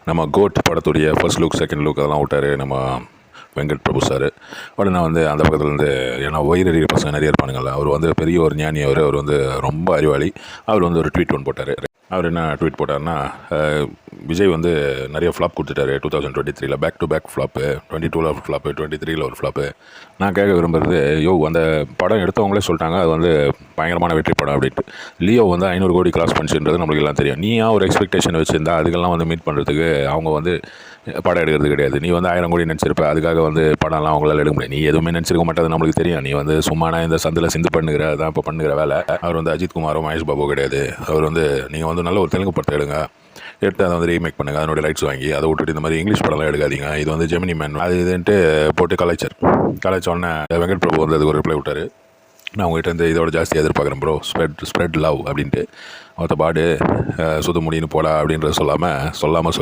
நம்ம கோட் படத்துடைய first look second look அதெல்லாம் விட்டார் நம்ம வெங்கட் பிரபு சார். உடனே வந்து அந்த பக்கத்துலேருந்து, ஏன்னா வயிறறிய பசங்க நிறைய இருப்பானுங்கள்ல, அவர் வந்து பெரிய ஒரு ஞானி, அவர் வந்து ரொம்ப அறிவாளி. அவர் வந்து ஒரு ட்வீட் ஒன்று போட்டார். அவர் என்ன ட்வீட் போட்டார்னா, விஜய் வந்து நிறைய ஃப்ளாப் கொடுத்துட்டாரு 2023 back to back flop, 22 flop, 23 ஒரு ஃப்ளாப்பு. நான் கேட்க விரும்புகிறது, அந்த படம் எடுத்தவங்களே சொல்லிட்டாங்க அது வந்து பயங்கரமான வெற்றி படம் அப்படின்ட்டு. லியோ வந்து 500 கோடி கிராஸ் பண்ணிச்சுன்றது நம்மளுக்கு எல்லாம் தெரியும். நீ ஒரு எக்ஸ்பெக்டேஷன் வச்சுருந்தா அதுக்கெல்லாம் வந்து மீட் பண்ணுறதுக்கு அவங்க வந்து படம் எடுக்கிறது கிடையாது. நீ வந்து 1000 கோடி நினச்சிருப்ப, அதுக்காக வந்து படம்லாம் அவங்களால எடுக்க முடியாது. நீ எதுவுமே நினச்சிருக்க மாட்டேது நம்மளுக்கு தெரியும். நீ வந்து சும்மானா இந்த சந்தில் சிந்து பண்ணுகிற, அதான் இப்போ பண்ணுகிற வேலை. அவர் வந்து அஜித் குமாரோ மகேஷ் பாபு கிடையாது. அவர் வந்து நீங்கள் வந்து நல்ல ஒரு தெலுங்கு படத்தை எடுங்க, எடுத்து அதை வந்து ரீமேக் பண்ணுங்கள், அதனுடைய ரைட்ஸ் வாங்கி அதை விட்டுட்டு இந்த மாதிரி இங்கிலீஷ் படம்லாம் எடுக்காதீங்க, இது வந்து ஜெமினி மேன் அது இதுன்ட்டு போட்டு கலாய்ச்சோடனே வெங்கட் பிரபு வந்து அதுக்கு ஒரு ரிப்ளை விட்டார். நான் உங்கள்கிட்ட வந்து இதோட ஜாஸ்தி எதிர்பார்க்குறேன் ப்ரோ, ஸ்ப்ரெட் லவ் அப்படின்ட்டு. மற்ற பாடு சுத்த முடியுன்னு போடா அப்படின்றத சொல்லாமல்